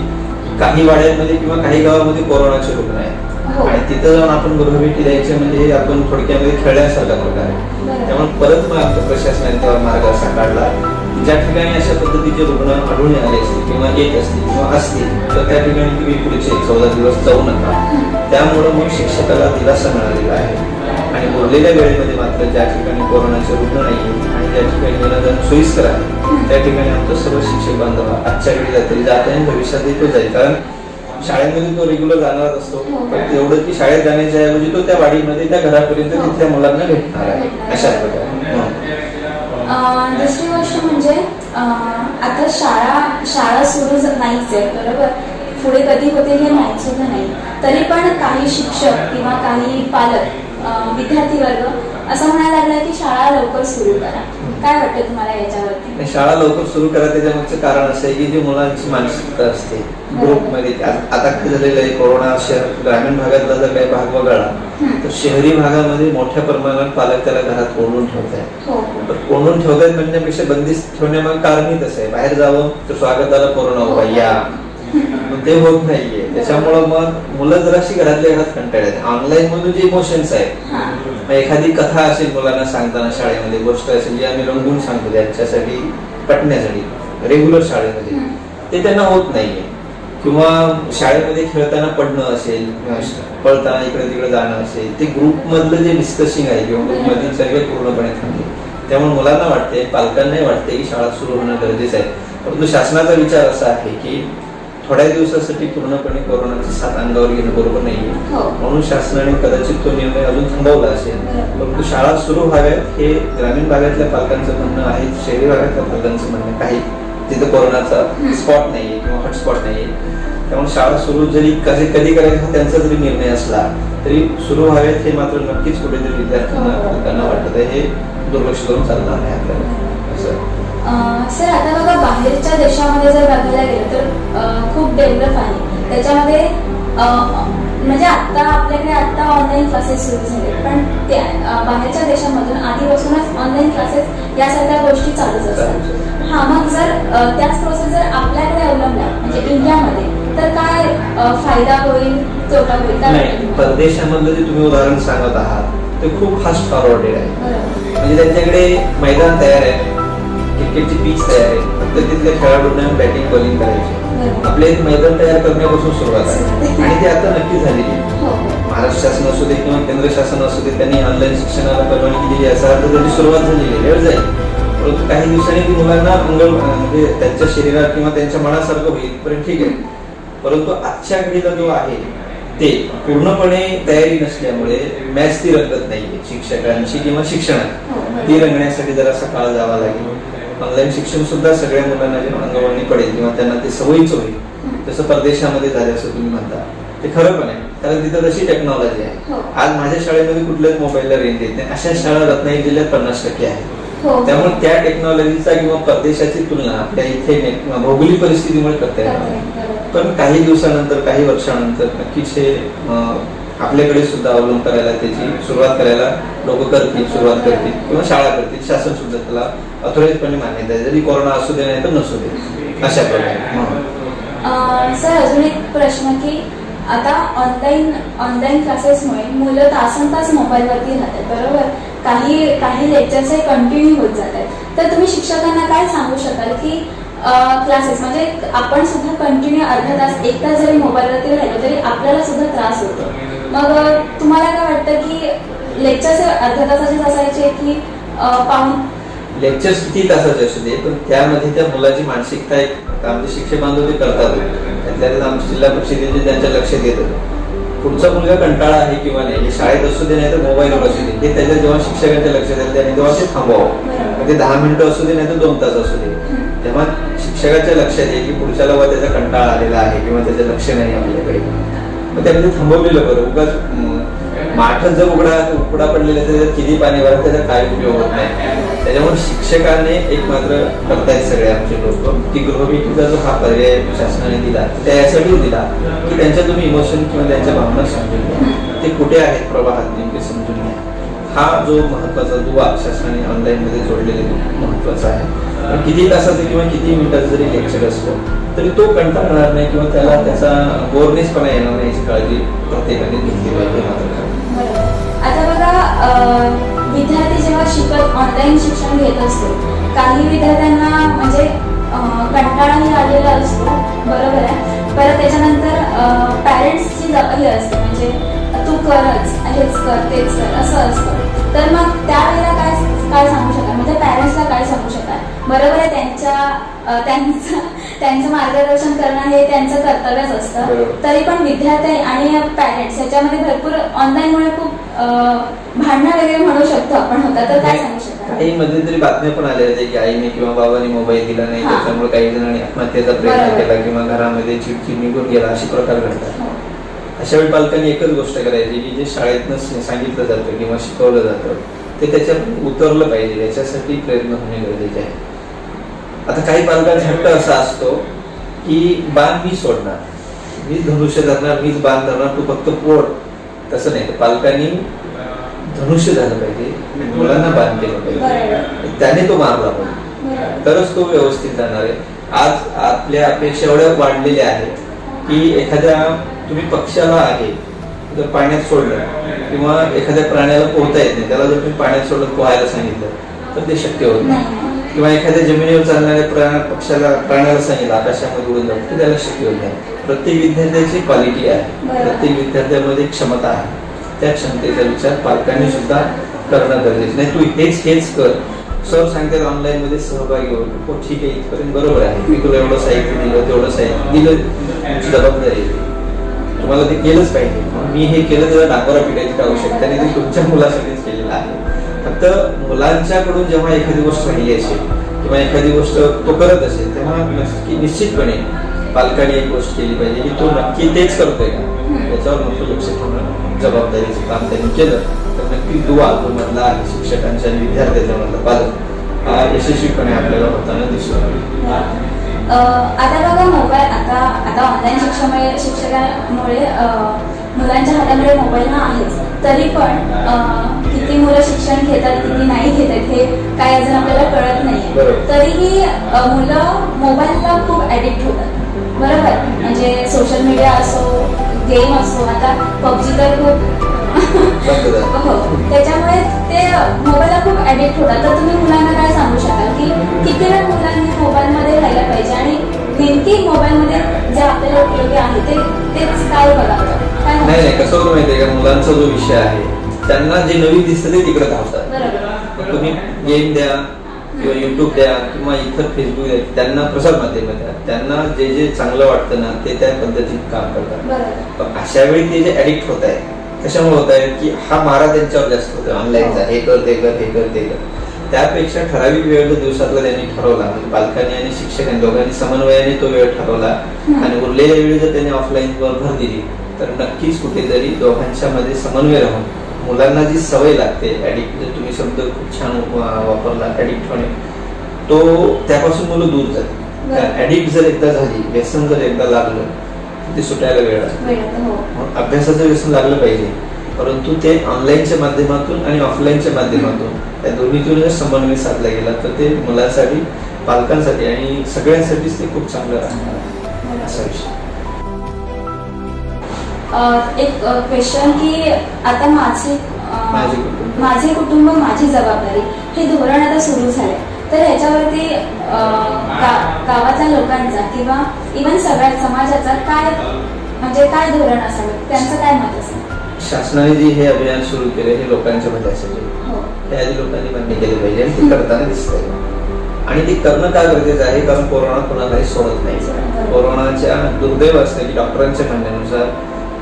काही वाड्यांमध्ये किंवा काही गावामध्ये कोरोनाचे रुग्ण आहेत आणि तिथं जाऊन आपण गृहभेटी द्यायचे म्हणजे आपण थोडक्यामध्ये खेळण्यासारखा प्रकार आहे. त्यामुळे परत मग आमच्या प्रशासनाने त्यावर मार्ग असा काढला की ज्या ठिकाणी अशा पद्धतीचे रुग्ण आढळून आले असतील किंवा येत असतील किंवा असतील तर त्या ठिकाणी तुम्ही पुढचे 14 दिवस जाऊ नका. त्यामुळे मग शिक्षकाला दिलासा मिळालेला आहे. आणि उरलेल्या वेळेमध्ये मात्र ज्या ठिकाणी कोरोनाचे रुग्ण नाही आणि ज्या ठिकाणी येणं सोयीस्कर आहे त्या ठिकाणी आमचं सर्व शिक्षक बांधव आजच्या वेळेला तरी जात आहे, भविष्यात तो जाईल. कारण शाळेमध्ये तो रेग्युलर जाणारच असतो, पण एवढं की शाळेत जाण्याच्या ऐवजी तो त्या वाडीमध्ये त्या घरापर्यंत तिथल्या मुलांना भेटणार आहे अशा प्रकारे. दुसरी गोष्ट म्हणजे आता शाळा सुरू नाहीच आहे, बरोबर, पुढे कधी होते हे माहीत सुद्धा नाही. तरी पण काही शिक्षक किंवा काही पालक विद्यार्थी वर्ग असं म्हणायला लागलाय की शाळा लवकर सुरू करा. काय वाटतं तुम्हाला याच्यावरती? शाळा लवकर सुरू करा त्याच्यामागचं कारण असं आहे की जी मुलांची मानसिकता असते ग्रुपमध्ये, आता काय झालेलं आहे, कोरोना ग्रामीण भागातला जर काही भाग वगळला तर शहरी भागामध्ये मोठ्या प्रमाणात पालक त्याला घरात कोंडून ठेवतायत. कोंडून ठेवतायत म्हणण्यापेक्षा बंदिस्त ठेवण्यामागे कारणही तसं आहे, बाहेर जावं तर स्वागताला कोरोना उभा या, ते होत नाहीये. त्याच्यामुळे मग मुलं जराशी घरातल्या घरात कंटाळतात. ऑनलाईन मधून जे इमोशन्स आहेत, एखादी कथा असेल मुलांना सांगताना शाळेमध्ये गोष्ट असेल जी आम्ही रंगून सांगतो त्यांच्यासाठी पटण्यासाठी रेग्युलर शाळेमध्ये, ते त्यांना होत नाहीये. किंवा शाळेमध्ये खेळताना पडणं असेल, पळताना इकडे तिकडे जाणं असेल, ते ग्रुप मधलं जे डिस्कसिंग आहे किंवा ग्रुप मधील सगळे पूर्णपणे थांबले. त्यामुळे मुलांना वाटते, पालकांनाही वाटते की शाळा सुरू होणं गरजेचं आहे. परंतु शासनाचा विचार असा आहे की थोड्या दिवसासाठी पूर्णपणे कोरोनाची साथ अंगावर घेणं बरोबर नाहीये, म्हणून शासनाने कदाचित तो निर्णय अजून थांबवला असेल. परंतु शाळा सुरू व्हाव्यात हे ग्रामीण भागातल्या पालकांचं म्हणणं आहे, शहरी भागातल्या पालकांचं म्हणणं काही तिथं कोरोनाचा स्पॉट नाहीये किंवा हॉटस्पॉट नाहीये. त्यामुळे शाळा सुरू जरी कधी करायचा त्यांचा जरी निर्णय असला तरी सुरू व्हाव्यात हे मात्र नक्कीच कुठेतरी विद्यार्थ्यांना पालकांना वाटत आहे. हे दुर्लक्ष करून चालणार नाही आपल्याला. सर, आता बघा बाहेरच्या देशामध्ये जर बघायला गेलं तर खूप डेव्हलप आहे. त्याच्यामध्ये म्हणजे आता आपल्याकडे आता ऑनलाईन क्लासेस सुरू झाले, पण बाहेरच्या देशामधून आधीपासूनच ऑनलाईन क्लासेस यासारख्या गोष्टी चालूच असतात. मग जर त्याच प्रोसेस जर आपल्याकडे अवलंबल्या म्हणजे इंडियामध्ये तर काय फायदा होईल, तोटा होईल? नाही, परदेशामधलं जे तुम्ही उदाहरण सांगत आहात ते खूप फास्ट फॉरवर्डेड आहे. म्हणजे त्यांच्याकडे मैदान तयार आहे, क्रिकेटची पिच तयार आहे, फक्त तिथल्या खेळाडूंना बॅटिंग बॉलिंग करायची. आपले मैदान तयार करण्यापासून सुरुवात आहे आणि ते आता नक्की झालेली आहे. महाराष्ट्र शासन असू दे किंवा केंद्र शासन असू दे त्यांनी ऑनलाईन शिक्षणाला परवानगी दिली, याचा अर्थ त्याची सुरुवात झालेली आहे. वेळ जाईल परंतु काही दिवसांनी ती मुलांना म्हणजे त्यांच्या शरीरात किंवा त्यांच्या मनासारखं होईल पर्यंत ठीक आहे. परंतु आजच्या घडीला जो आहे ते पूर्णपणे तयारी नसल्यामुळे मॅच ती रंगत नाहीये शिक्षकांची किंवा शिक्षणात. ती रंगण्यासाठी जरासा काळ जावा लागेल. ऑनलाईन शिक्षण सुद्धा सगळ्या मुलांना जे अंगवळणी पडेल किंवा त्यांना ते सवयीचं होईल, जसं परदेशामध्ये झालं असं तुम्ही म्हणता, ते खरं पण आहे. कारण तिथं तशी टेक्नॉलॉजी आहे. आज माझ्या शाळेमध्ये कुठल्याच मोबाईलला रेंज येत नाही, अशा शाळा रत्नागिरी जिल्ह्यात 50% आहेत. त्यामुळे त्या टेक्नॉलॉजीचा किंवा परदेशाची तुलना आपल्या इथे भौगोलिक परिस्थितीमुळे करता येणार. पण काही दिवसानंतर, काही वर्षानंतर नक्कीच हे आपल्याकडे सुद्धा अवलंब करायला, त्याची सुरुवात करायला लोक करतील, सुरुवात करतील किंवा शाळा करतील. शासन सुद्धा त्याला अथॉराईजपणे मान्यता आहे, जरी कोरोना असू दे नाही तर नसू दे, अशा प्रकारे. सर अजून एक प्रश्न की आता ऑनलाईन क्लासेसमुळे मुलं तासनतास मोबाईलवरती राहतात, बरोबर. काही लेक्चर्स हे कंटिन्यू होत जात आहेत. तर तुम्ही शिक्षकांना काय सांगू शकाल की क्लासेस म्हणजे आपण सुद्धा कंटिन्यू अर्धा तास, एक तास जरी मोबाईलवरती राहिलो तरी आपल्याला सुद्धा त्रास होतो. मग तुम्हाला काय वाटतं की लेक्चर्स अर्ध्या तासाचेच असायचे की पाहून लेक्चर्स किती तासाचे असू दे, पण त्यामध्ये त्या मुलाची मानसिकता एक आमचे शिक्षक बांधव ते करतात. त्यातल्या आमच्या जिल्हा परिषदेचे त्यांच्या लक्षात येतं पुढचा मुलगा कंटाळा आहे किंवा नाही, हे शाळेत असू दे नाही तर मोबाईलवर असू दे, हे त्याच्या जेव्हा शिक्षकांच्या लक्षात येईल त्याने तेव्हा ते थांबवावं. ते 10 मिनिटं असू दे नाही तर 2 तास असू दे, तेव्हा शिक्षकाच्या लक्षात येईल की पुढच्याला वा त्याचा कंटाळा आलेला आहे किंवा त्याचं लक्ष नाही आपल्याकडे, मग त्यामध्ये थांबवलेलं बरं. उगाच माठच जर उघडा पडलेला त्याच्यात किती पाणी भरा त्याचा काय उपयोग होत नाही. त्याच्यामुळे शिक्षकाने एक मात्र करतायत सगळे आमचे लोक की गृहमितीचा जो हा पर्याय शासनाने दिला त्या यासाठी दिला की त्यांच्या तुम्ही इमोशन किंवा त्यांच्या भावना समजून घ्या, ते कुठे आहेत प्रवाहात नेमके समजून घ्या. हा जो महत्वाचा दुवा शासनाने ऑनलाईन मध्ये जोडलेले महत्वाचा आहे. किती तासाचं किंवा किती मिनिटाचं जरी लेक्चर असलं तरी तो कंटाळणार नाही किंवा त्याला त्याचा बोरनेसपणा येणार नाही याची काळजी प्रत्येकाने घेतली पाहिजे. आता बघा, विद्यार्थी जेव्हा शिकत ऑनलाईन शिक्षण घेत असतो, काही विद्यार्थ्यांना म्हणजे कंटाळाही आलेला असतो, बरोबर आहे. परत त्याच्यानंतर पॅरेंट्सची हे असते म्हणजे तू करच, हेच कर, तेच कर असं असतं. तर मग त्यावेळेला काय सांगू शकाल, म्हणजे पॅरेंट्सला काय सांगू शकाल? बरोबर आहे, त्यांचं मार्गदर्शन करणं हे त्यांचं कर्तव्यच असतं. तरी पण विद्यार्थी आणि पॅरेंट्स याच्यामध्ये भरपूर ऑनलाईनमुळे खूप भांडणं वगैरे म्हणू शकतो आपण होता. तर काय सांगू शकाल? काही मध्यंतरी बातम्या पण आल्या होत्या की आईने किंवा बाबांनी मोबाईल दिला नाही, त्याच्यामुळे काही जणांनी आत्महत्येचा प्रयत्न केला किंवा घरामध्ये चिडचिड निघून गेला, असे प्रकार घडतात. अशा वेळी पालकांनी एकच गोष्ट करायची की जे शाळेतनं सांगितलं जातं किंवा शिकवलं जातं ते त्याच्यात उतरलं पाहिजे, याच्यासाठी प्रयत्न होणे गरजेचे आहे. आता काही पालकांचा हट्ट असा असतो की बाण मी सोडणार, मीच धनुष्य धरणार, मीच बाण धरणार, तू फक्त पोड. तसं नाही, पालकांनी धनुष्य झालं पाहिजे, मुलांना बाण केलं पाहिजे, त्याने तो मारला पाहिजे, तरच तो व्यवस्थित जाणार आहे. आज आपल्या अपेक्षा एवढ्या वाढलेल्या आहेत की एखाद्या तुम्ही पक्ष्याला आहे जर पाण्यात सोडलं किंवा एखाद्या प्राण्याला पोहता येत नाही, त्याला जर तुम्ही पाण्यात सोडलं पोहायला सांगितलं तर ते शक्य होत नाही. किंवा एखाद्या जमिनीवर चालणाऱ्या प्राण्याला सांगितलं आकाशामध्ये उडून जाऊ तर त्याला शक्य होत नाही. प्रत्येक विद्यार्थ्याची क्वालिटी आहे, प्रत्येक विद्यार्थ्यामध्ये क्षमता आहे, त्या क्षमतेचा विचार पालकांनी सुद्धा करणं गरजेचं नाही. तू हेच कर, सर सांगतात ऑनलाईन मध्ये सहभागी होईल, हो ठीक आहे इथपर्यंत बरोबर आहे, मी तुला एवढं साहित्य दिलं तेवढं साहित्य दिलं, तुमची जबाबदारी आहे, तुम्हाला ते केलंच पाहिजे. मी हे केलं त्याला डांगोरा पिटायची आवश्यकता नाही, ते तुमच्या मुलासाठीच केलेलं आहे. फक्त मुलांच्याकडून जेव्हा एखादी गोष्ट राहिली असेल किंवा एखादी गोष्ट तो करत असेल तेव्हा निश्चितपणे पालकांनी एक गोष्ट केली पाहिजे की तो नक्की तेच करतोय का, याच्यावर मोठं लक्ष ठेवणं जबाबदारीचं काम त्यांनी केलं तर नक्की दुवा तो मधला आहे शिक्षकांच्या आणि विद्यार्थ्यांच्या मधला पालक हा यशस्वीपणे आपल्याला होताना दिसतो. आता बघा, मोबाईल आता ऑनलाईन शिक्षणामुळे मुलांच्या हातामध्ये मोबाईल हा आहेच, तरी पण किती मुलं शिक्षण घेतात किती नाही घेतात हे काय अजून आपल्याला कळत नाहीये. तरीही मुलं मोबाईलला खूप ऍडिक्ट होतात, बरोबर. म्हणजे सोशल मीडिया असो, गेम असो, आता पबजी तर खूप हो, त्याच्यामुळे ते मोबाईलला खूप ऍडिक्ट होतात. तर तुम्ही मुलांना काय सांगू शकाल की किती वेळ मुलांनी मोबाईलमध्ये राहायला पाहिजे आणि नेमकी मोबाईलमध्ये जे आपल्याला उपयोगी आहे तेच काय बघावं? नाही, कसं होतं माहितीये का, मुलांचा जो विषय आहे त्यांना जे नवीन दिसतं ते तिकडे धावतात. तुम्ही गेम द्या, किंवा युट्यूब द्या किंवा इतर फेसबुक द्या, त्यांना प्रसार माध्यम द्या, त्यांना जे जे चांगलं वाटतं ना ते त्या पद्धतीत काम करतात. पण अशा वेळी ते जे ऍडिक्ट होत आहे कशामुळे होत आहे की हा मारा त्यांच्यावर जास्त होतोय ऑनलाईनचा, हे कर ते कर हे कर ते कर. त्यापेक्षा ठराविक वेळ दिवसातला त्यांनी ठरवला, म्हणजे पालकांनी आणि शिक्षकांनी दोघांनी समन्वयाने तो वेळ ठरवला आणि उरलेल्या वेळी जर त्यांनी ऑफलाईन वर भर दिली तर नक्कीच कुठेतरी दोघांच्या मध्ये समन्वय राहून मुलांना जी सवय लागते ऍडिक्ट, जर तुम्ही शब्द खूप छान वापरला ऍडिक्ट होणे, तो त्यापासून मुलं दूर जाते. ऍडिक्ट जर एकदा झाली, व्यसन जर एकदा लागलं ते सुटायला वेळ लागतो. अभ्यासाचं व्यसन लागलं पाहिजे, परंतु ते ऑनलाईनच्या माध्यमातून आणि ऑफलाईनच्या माध्यमातून त्या दोन्हीतून जर समन्वय साधला गेला तर ते मुलांसाठी, पालकांसाठी आणि सगळ्यांसाठीच ते खूप चांगलं राहणार असा विषय. एक क्वेश्चन की आता माझे कुटुंब माझी जबाबदारी हे धोरण आता सुरू झाले, तर ह्याच्यावरती गावातल्या लोकांचा किंवा इव्हन सगळ्या समाजाचा काय धोरण असावं, त्यांचं काय मत असेल? शासनाने जे हे अभियान सुरू केले हे लोकांच्या मध्ये असेल, हे आधी लोकांनी मान्य केले पाहिजे आणि ते करताना दिसतंय. आणि ते करणं का गरजेचं आहे, कारण कोरोना कोणालाही सोडत नाही. कोरोनाच्या दुर्दैव असतं की डॉक्टरांच्या म्हणण्यानुसार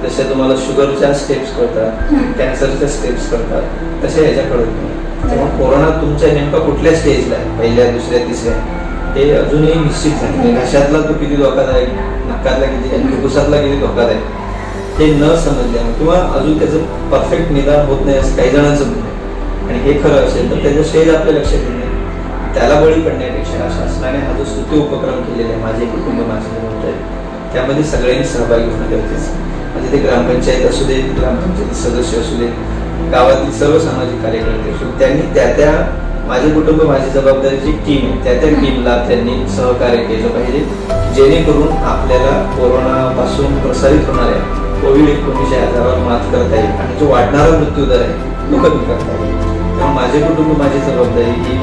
जसे तुम्हाला शुगरच्या स्टेप्स कळतात, कॅन्सरच्या स्टेप्स कळतात, तसे ह्याच्या कळत नाही. त्यामुळे कोरोना तुमच्या नेमका कुठल्या स्टेजला आहे, पहिल्या, दुसऱ्या, तिसऱ्या, हे अजूनही निश्चित झाले. घशातला तो किती धोकादायक, नाकातला किती, फुफ्फुसातला किती धोकादायक हे न समजल्याने किंवा अजून त्याचं परफेक्ट निदान होत नाही असं काही जणांचं म्हणणं आहे. आणि हे खरं असेल तर त्याचं स्टेज आपल्या लक्षात येत नाही. त्याला बळी पडण्यापेक्षा शासनाने हा जो स्तुती उपक्रम केलेला आहे, माझे कुटुंब माझे जबाबदारी, त्यामध्ये सगळ्यांनी सहभागी होणं गरजेचं आहे. म्हणजे ते ग्रामपंचायत असू दे, ग्रामपंचायत सदस्य असू दे, गावातील सर्व सामाजिक कार्यकर्ते असू, त्यांनी त्या माझे कुटुंब माझी जबाबदारीची टीम आहे, त्या टीमला त्यांनी सहकार्य केलं पाहिजे, जेणेकरून आपल्याला कोरोनापासून प्रसारित होणाऱ्या कोविड-19 आजारावर मात करता येईल आणि जो वाढणारा मृत्यूदर आहे तो कमी करता येईल. त्यामुळे माझे कुटुंब माझी जबाबदारी ही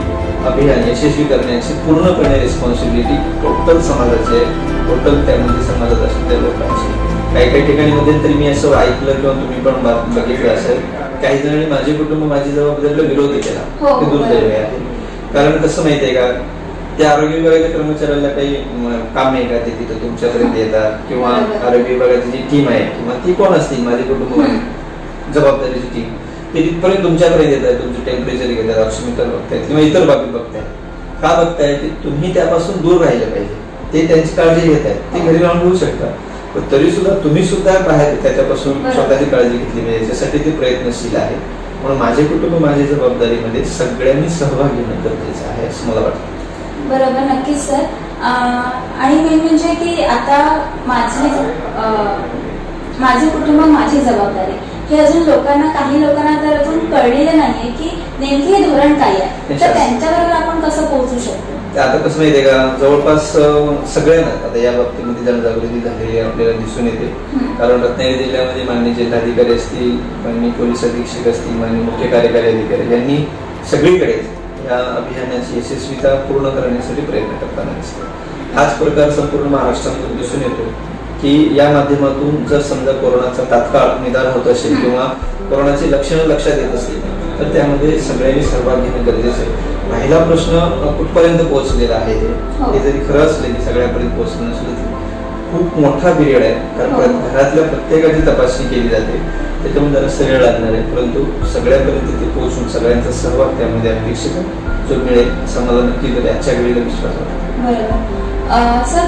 अभियान यशस्वी करण्याची पूर्णपणे रिस्पॉन्सिबिलिटी टोटल समाजाची आहे, टोटल त्यामध्ये समाजात असलेल्या लोकांची. काही ठिकाणी मध्यंतरी मी असं ऐकलं किंवा तुम्ही पण बघितलं असेल, काही जणांनी माझे कुटुंब माझी जबाबदारीला विरोध केला. ते दुर्दैव आहे. कारण कसं माहितीये का, त्या आरोग्य विभागाच्या कर्मचाऱ्याला काही काम नाही का, ते तिथं तुमच्यापर्यंत येतात किंवा आरोग्य विभागाची जी टीम आहे किंवा ती कोण असतील माझे कुटुंब जबाबदारीची टीम, ते तिथपर्यंत तुमच्यापर्यंत येतात, तुमचे टेम्परेचर घेतात, ऑक्सिमीटर बघतायत किंवा इतर बाबी बघतायत. का बघताय ते तुम्ही त्यापासून दूर राहिलं पाहिजे. ते त्यांची काळजी घेत आहेत, ते घरी राहून घेऊ शकतात, पण तरी सुद्धा तुम्ही सुद्धा बाहेर त्याच्यापासून स्वतःची काळजी घेतली पाहिजे. याच्यासाठी ते प्रयत्नशील आहे. म्हणून माझे कुटुंब माझी जबाबदारीमध्ये सगळ्यांनी सहभाग घेणं गरजेचं आहे असं मला वाटतं. बरोबर, नक्कीच सर. आणि मेन म्हणजे की आता माझे कुटुंब माझी जबाबदारी हे अजून काही लोकांना तर अजून कळलेलं नाहीये की नेमके हे धोरण काय आहे, तर त्यांच्याबरोबर आपण कसं पोहोचू शकतो. आता कसं माहितीये का, जवळपास सगळ्यांना आता या बाबतीमध्ये जनजागृती झालेली आपल्याला दिसून येते. कारण रत्नागिरी जिल्ह्यामध्ये माननीय जिल्हाधिकारी असतील, माननीय पोलीस अधीक्षक असतील, माननीय मुख्य कार्यकारी अधिकारी यांनी सगळीकडे या अभियानाची यशस्वीता पूर्ण करण्यासाठी प्रयत्न करताना दिसतो. हाच प्रकार संपूर्ण महाराष्ट्रामध्ये दिसून येतो की या माध्यमातून जर समजा कोरोनाचा तात्काळ निदान होत असेल किंवा कोरोनाची लक्षणं लक्षात येत असतील तर त्यामध्ये सगळ्यांनी सहभाग घेणं गरजेचं आहे. पहिला प्रश्न कुठपर्यंत पोहोचलेला आहे हे जरी खरं असलं की सगळ्यापर्यंत पोहोचलं नसलं तरी खूप मोठा पिरियड आहे. कारण घरातल्या प्रत्येकाची तपासणी केली जाते, त्याच्यामुळे जरा वेळ लागणार आहे, परंतु सगळ्यापर्यंत ते पोहोचून सगळ्यांचा सहभाग त्यामध्ये अपेक्षित जो मिळेल असं मला नक्की तरी आजच्या वेळेला विश्वास वाटतो. सर,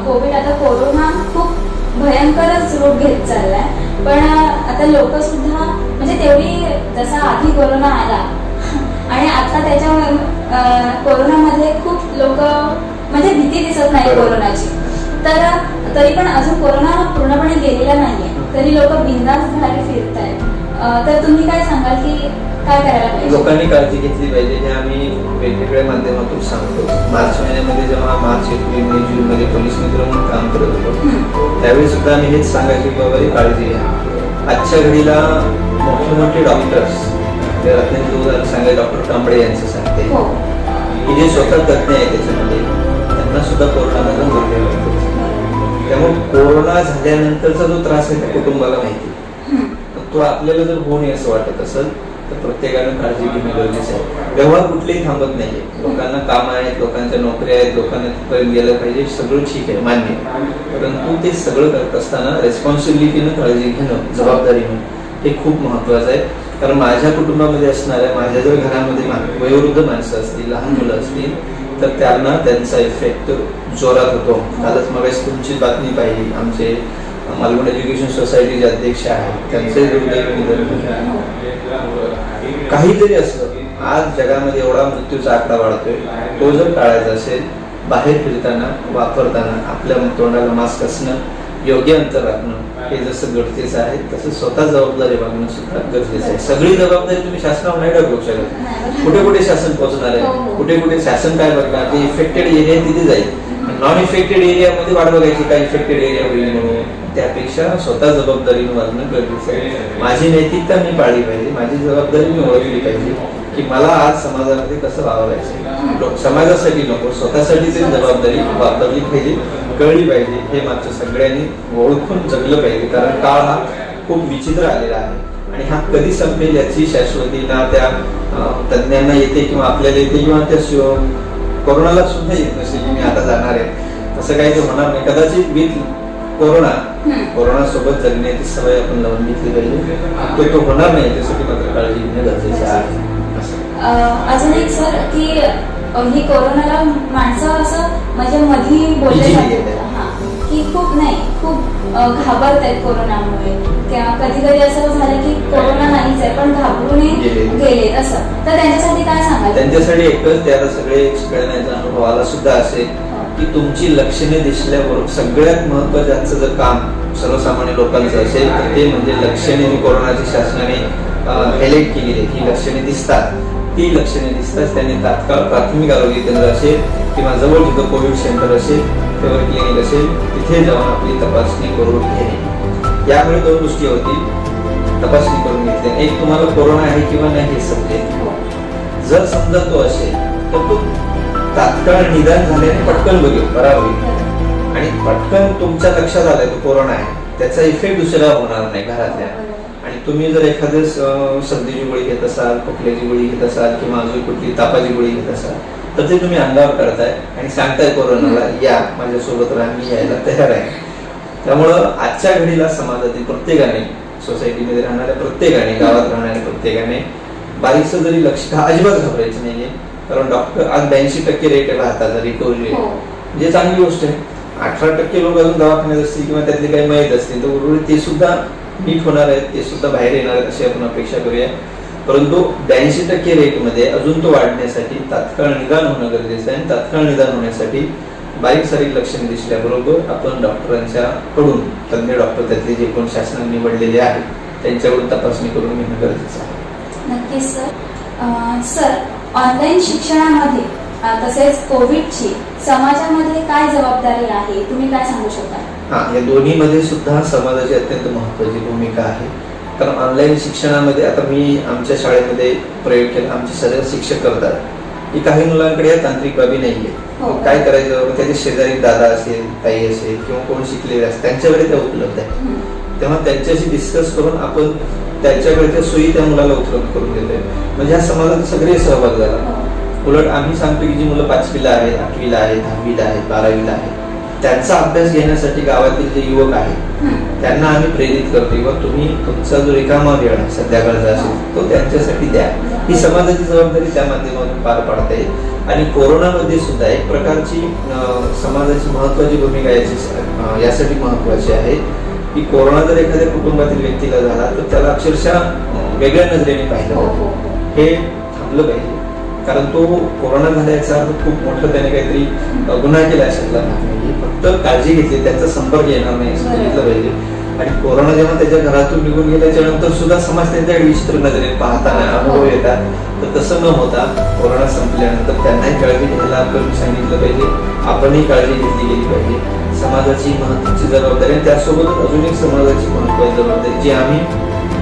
कोविड आता कोरोना खूप भयंकरच रूप घेत चाललाय, पण आता लोक सुद्धा म्हणजे तेवढी जसा आधी कोरोना आला आणि आता त्याच्या कोरोनामध्ये खूप लोक म्हणजे भीती दिसत नाही कोरोनाची, तर तरी पण अजून कोरोना पूर्णपणे गेलेला नाहीये, तरी लोक बिनधास्त बाहेर फिरतायत. तर तुम्ही काय सांगाल की काय करायला पाहिजे? लोकांनी काळजी घेतली पाहिजे हे आम्ही वेगवेगळ्या माध्यमातून सांगतो. मार्च महिन्यामध्ये जेव्हा मार्च, एप्रिल, मे, जून मध्ये पोलीस मित्र म्हणून काम करत होतो त्यावेळी सुद्धा आम्ही हेच सांगायची की बाबा काळजी घ्या. आजच्या घडीला मोठे मोठे डॉक्टर्स रत्नागिरी सांगाय डॉक्टर कांबळे यांचं सांगते की जे स्वतः तज्ञ आहे त्याच्यामध्ये त्यांना सुद्धा कोरोनामधून दुर्दैव होतो. त्यामुळे कोरोना झाल्यानंतरचा जो त्रास आहे त्या कुटुंबाला माहिती, तो आपल्याला जर होऊ नये असं वाटत असेल तर प्रत्येकानं काळजी घेणं गरजेचं आहे. व्यवहार कुठलेही थांबत नाहीये. लोकांना काम आहेत, लोकांच्या नोकऱ्या आहेत, लोकांना तिथपर्यंत गेलं पाहिजे, सगळं ठीक आहे, मान्य. परंतु ते सगळं करत असताना रेस्पॉन्सिबिलिटीनं काळजी घेणं, जबाबदारीनं, हे खूप महत्वाचं आहे. कारण माझ्या कुटुंबामध्ये असणाऱ्या, माझ्या जर घरामध्ये वयोवृद्ध माणसं असतील, लहान मुलं असतील, तर त्यांना त्यांचा इफेक्ट जोरात होतो. कालच मग तुमची बातमी पाहिली, आमचे मालवण एज्युकेशन सोसायटीचे अध्यक्ष आहेत, त्यांचे दुर्दैवी निधन. काहीतरी असलं, आज जगामध्ये एवढा मृत्यूचा आकडा वाढतोय, तो जर टाळायचा असेल, बाहेर फिरताना, वापरताना आपल्या तोंडाला मास्क असणं, योग्य अंतर राखणं, हे जसं गरजेचं आहे तसं स्वतः जबाबदारी वागणं सुद्धा गरजेचं आहे. सगळी जबाबदारी तुम्ही शासनावर नाही टाकू शकत. कुठे कुठे शासन पोहोचणार आहे, कुठे कुठे शासन काय बघणार, ते इफेक्टेड एरिया तिथे जाईल. नॉन इफेक्टेड एरियामध्ये वाट बघायची काय इफेक्टेड एरिया होईल म्हणून. त्यापेक्षा स्वतः जबाबदारीने वागणं गरजेचं आहे. माझी नैतिकता मी पाळली पाहिजे, माझी जबाबदारी मी ओळखली पाहिजे की मला आज समाजामध्ये कसं वावरायचं. समाजासाठी नको, स्वतःसाठी तरी जबाबदारी वापरली पाहिजे, कळली पाहिजे. हे मात्र सगळ्यांनी ओळखून जगलं पाहिजे. कारण काळ हा खूप विचित्र आलेला आहे आणि हा कधी संपेल याची शाश्वती ना त्या तज्ञांना येते किंवा आपल्याला येते किंवा त्या कोरोनाला सुद्धा येत नसेल की मी आता जाणार आहे, असं काही होणार नाही. कदाचित विथ कोरोना सोबत जगण्याची सवय आपण लावून घेतली पाहिजे. तो होणार नाही त्यासाठी मात्र काळजी घेणं गरजेचं आहे. अजून एक सर की ही कोरोनाला माणसं असं म्हणजे मधी बोलले की खूप घाबरत आहेत कोरोनामुळे. कधी कधी असं झालं की कोरोना नाहीच आहे पण घाबरून गेले असं, तर त्यांच्यासाठी काय सांगाल? त्यांच्यासाठी एकच त्याला सगळे शिकण्याचा अनुभव आला सुद्धा असेल की तुमची लक्षणे दिसल्याबरोबर सगळ्यात महत्वाचं जर काम सर्वसामान्य लोकांचं असेल तर ते म्हणजे लक्षणे कोरोनाची शासनाने हायलाइट केलेली आहे. ही लक्षणे दिसतात, ती लक्षणे दिसतात त्यांनी तात्काळ प्राथमिक आरोग्य केंद्र असेल किंवा जवळ जिथं कोविड सेंटर असेल, फेवर क्लिनिक असेल, तिथे जाऊन आपली तपासणी करून घेणे. यामुळे दोन गोष्टी होतील. तपासणी करून घेतल्या, एक तुम्हाला कोरोना आहे किंवा नाही हे समजेल. जर समजा तो असेल तर तो तात्काळ निदान झाल्याने पटकन बरा होईल आणि पटकन तुमच्या लक्षात आलाय तो कोरोना आहे, त्याचा इफेक्ट दुसऱ्याला होणार नाही घरातल्या. आणि तुम्ही जर एखाद्या सर्दीची गोळी घेत असाल, खोकल्याची गोळी घेत असाल किंवा अजून कुठली तापाची गोळी घेत असाल तर ते तुम्ही अंगावर करताय आणि सांगताय कोरोनाला या माझ्यासोबत राहा, मी यायला तयार आहे. त्यामुळं आजच्या घडीला समाजातील प्रत्येकाने, सोसायटीमध्ये राहणाऱ्या प्रत्येकाने, गावात राहणाऱ्या प्रत्येकाने बारीकसं जरी लक्ष अजिबात घाबरायचं नाहीये. कारण डॉक्टर आज 82% रेट आहे भारताचा रिकव्हरी रेट, म्हणजे चांगली गोष्ट आहे. 18% लोक अजून दवाखान्यात असतील किंवा त्यातले काही माहीत असतील तर उर्वरित ते सुद्धा नीट होणार आहेत, ते सुद्धा बाहेर येणार आहेत अशी आपण अपेक्षा करूया. परंतु 82% रेटमध्ये अजून तो वाढण्यासाठी तात्काळ निदान होणं गरजेचं आहे. तात्काळ निदान होण्यासाठी बारीक सारीक लक्षणे दिसल्याबरोबर आपण डॉक्टरांच्या कडून, तज्ञ डॉक्टर त्यातले जे कोण शासनाने निवडलेले आहेत त्यांच्याकडून तपासणी करून घेणं गरजेचं आहे. नक्कीच सर, ऑनलाईन शिक्षणामध्ये तसेच कोविडची समाजामध्ये काय जबाबदारी आहे, तुम्ही काय सांगू शकता? या दोन्हीमध्ये सुद्धा समाजाची अत्यंत महत्वाची भूमिका आहे. कारण ऑनलाईन शिक्षणामध्ये आता मी आमच्या शाळेमध्ये प्रयोग केला, आमचे सगळे शिक्षक करतात की काही मुलांकडे या तांत्रिक बाबी नाहीये, काय करायचं, त्याचे शेजारी दादा असेल, ताई असेल किंवा कोण शिकलेले असतील त्यांच्याकडे त्या उपलब्ध आहे. तेव्हा त्यांच्याशी डिस्कस करून आपण त्यांच्याकडच्या सोयी त्या मुलाला उपलब्ध करून देतोय. म्हणजे ह्या समाजात सगळे सहभाग झाला. उलट आम्ही सांगतो की जी मुलं 5वीला आहेत, 8वीला आहेत, 10वीला आहेत, 12वीला आहेत, त्यांचा अभ्यास घेण्यासाठी गावातील जे युवक आहेत त्यांना आम्ही प्रेरित करतो किंवा तुम्ही तुमचा जो रिकामा वेळ आहे संध्याकाळचा असेल तो त्यांच्यासाठी द्या. ही समाजाची जबाबदारी त्या माध्यमातून पार पाडता येईल. आणि कोरोनामध्ये सुद्धा एक प्रकारची समाजाची महत्वाची भूमिका यासाठी महत्वाची आहे की कोरोना जर एखाद्या कुटुंबातील व्यक्तीला झाला तर त्याला अक्षरशः वेगळ्या नजरेने पाहिलं, हे थांबलं पाहिजे. कारण तो कोरोना झाल्याचा अर्थ खूप मोठं त्याने काहीतरी गुन्हा केला अशातला नाही, फक्त काळजी घेतली, त्याचा संपर्क येणार नाही असं सांगितलं पाहिजे. आणि कोरोना जेव्हा त्याच्या घरातून निघून गेल्याच्या नंतर सुद्धा समाज त्यांच्याकडे विचित्र नजरेने पाहताना अनुभव येतात. तर तसं न होता कोरोना संपल्यानंतर त्यांनाही काळजी घ्यायला आपण सांगितलं पाहिजे, आपणही काळजी घेतली गेली पाहिजे. समाजाची महत्वाची जबाबदारी आणि त्यासोबतच अजून एक समाजाची महत्वाची जबाबदारी जी आम्ही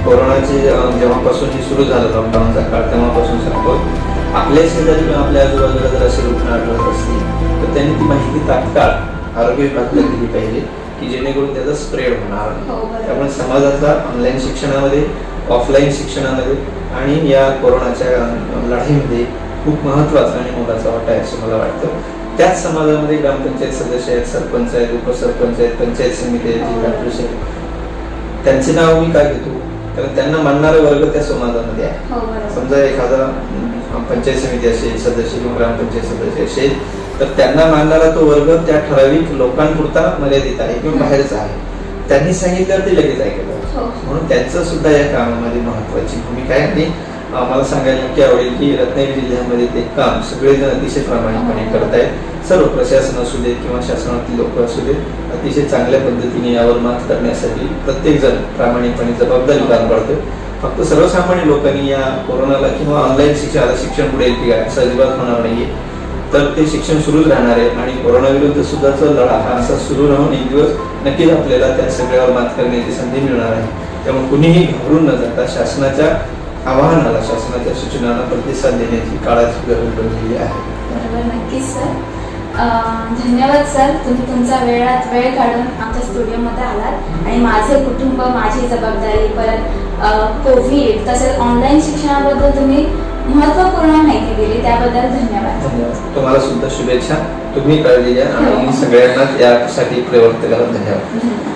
कोरोनाचे जेव्हापासून सुरू झालं लॉकडाऊनचा काळ तेव्हापासून सांगतो, आपल्या शेजारी किंवा आपल्या आजूबाजूला जर असे रुग्ण आढळत असतील तर त्यांनी ती माहिती तात्काळ आरोग्य विभागाला दिली पाहिजे की जेणेकरून त्याचा स्प्रेड होणार नाही. त्यामुळे समाजाचा ऑनलाईन शिक्षणामध्ये ऑफलाईन शिक्षणामध्ये आणि या कोरोनाच्या लढाईमध्ये खूप महत्वाचा आणि मोलाचा वाटा आहे असं मला वाटतं. त्याच समाजामध्ये ग्रामपंचायत सदस्य आहेत, सरपंच आहेत, उपसरपंच आहेत, पंचायत समिती आहेत, जिल्हा परिषद, त्यांचे नाव मी काय घेतो कारण त्यांना मानणारा वर्ग त्या समाजामध्ये आहे. समजा एखादा पंचायत समिती असेल सदस्य किंवा ग्रामपंचायत सदस्य असेल तर त्यांना मानणारा तो वर्ग त्या ठराविक लोकांपुरता मर्यादित आहे किंवा बाहेरचा आहे. त्यांनी सांगितलं ते लगेच ऐकलं, म्हणून त्यांचं सुद्धा या कामामध्ये महत्वाची भूमिका आहे. आणि मला सांगायला नक्की आवडेल की रत्नागिरी जिल्ह्यामध्ये ते काम सगळेजण अतिशय प्रामाणिकपणे करतायत. सर्व प्रशासन असू देत किंवा शासनातील लोक असू देत अतिशय चांगल्या पद्धतीने यावर मात करण्यासाठी प्रत्येक जण प्रामाणिकपणे जबाबदारी पार पाडतोय. फक्त सर्वसामान्य लोकांनी या कोरोनाला किंवा ऑनलाईन शिक्षण पुढे येईल की असं अजिबात होणार नाहीये. तर ते शिक्षण सुरूच राहणार आहे आणि कोरोना विरुद्ध सुद्धाचा लढा हा असा सुरू राहून एक दिवस नक्कीच आपल्याला त्या सगळ्यावर मात करण्याची संधी मिळणार आहे. त्यामुळे कुणीही घाबरून न जाता शासनाच्या आवाहनाला शासनाच्या सूचनांना प्रतिसाद देण्याची काळाची गरज बनलेली आहे. बरोबर, नक्कीच सर. धन्यवाद सर, तुम्ही तुमचा वेळ काढून आमच्या स्टुडिओमध्ये आलात आणि माझे कुटुंब, माझी जबाबदारी, परत कोविड तसेच ऑनलाईन शिक्षणाबद्दल तुम्ही महत्वपूर्ण माहिती दिली त्याबद्दल धन्यवाद. तुम्हाला सुद्धा शुभेच्छा. तुम्ही काळजी घ्या आणि सगळ्यांना यासाठी प्रवृत्त करा. धन्यवाद.